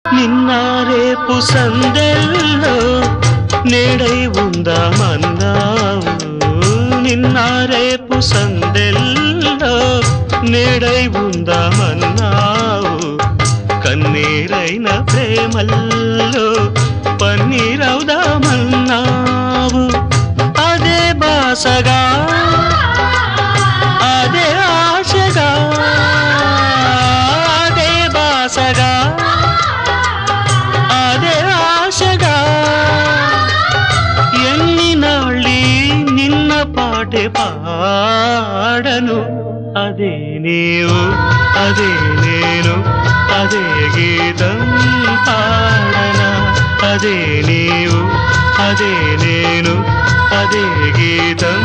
నిన్న రేపు సందెల్లో నేడై ఉందామన్నావు, నిన్న రేపు సందెల్లో నేడై ఉందామన్నావు. కన్నీరైన ప్రేమల్లో పన్నీరవుదామన్నావు. అదే బాసగా అదే ఆశగా అదే బాసగా అదే ఆశగా ఎన్ని నాళ్ళీ నిన్న పాటే పాడను. అదే నీవు అదే నేను అదే గీతం పాడనా. అదే నీవు అదే నేను అదే గీతం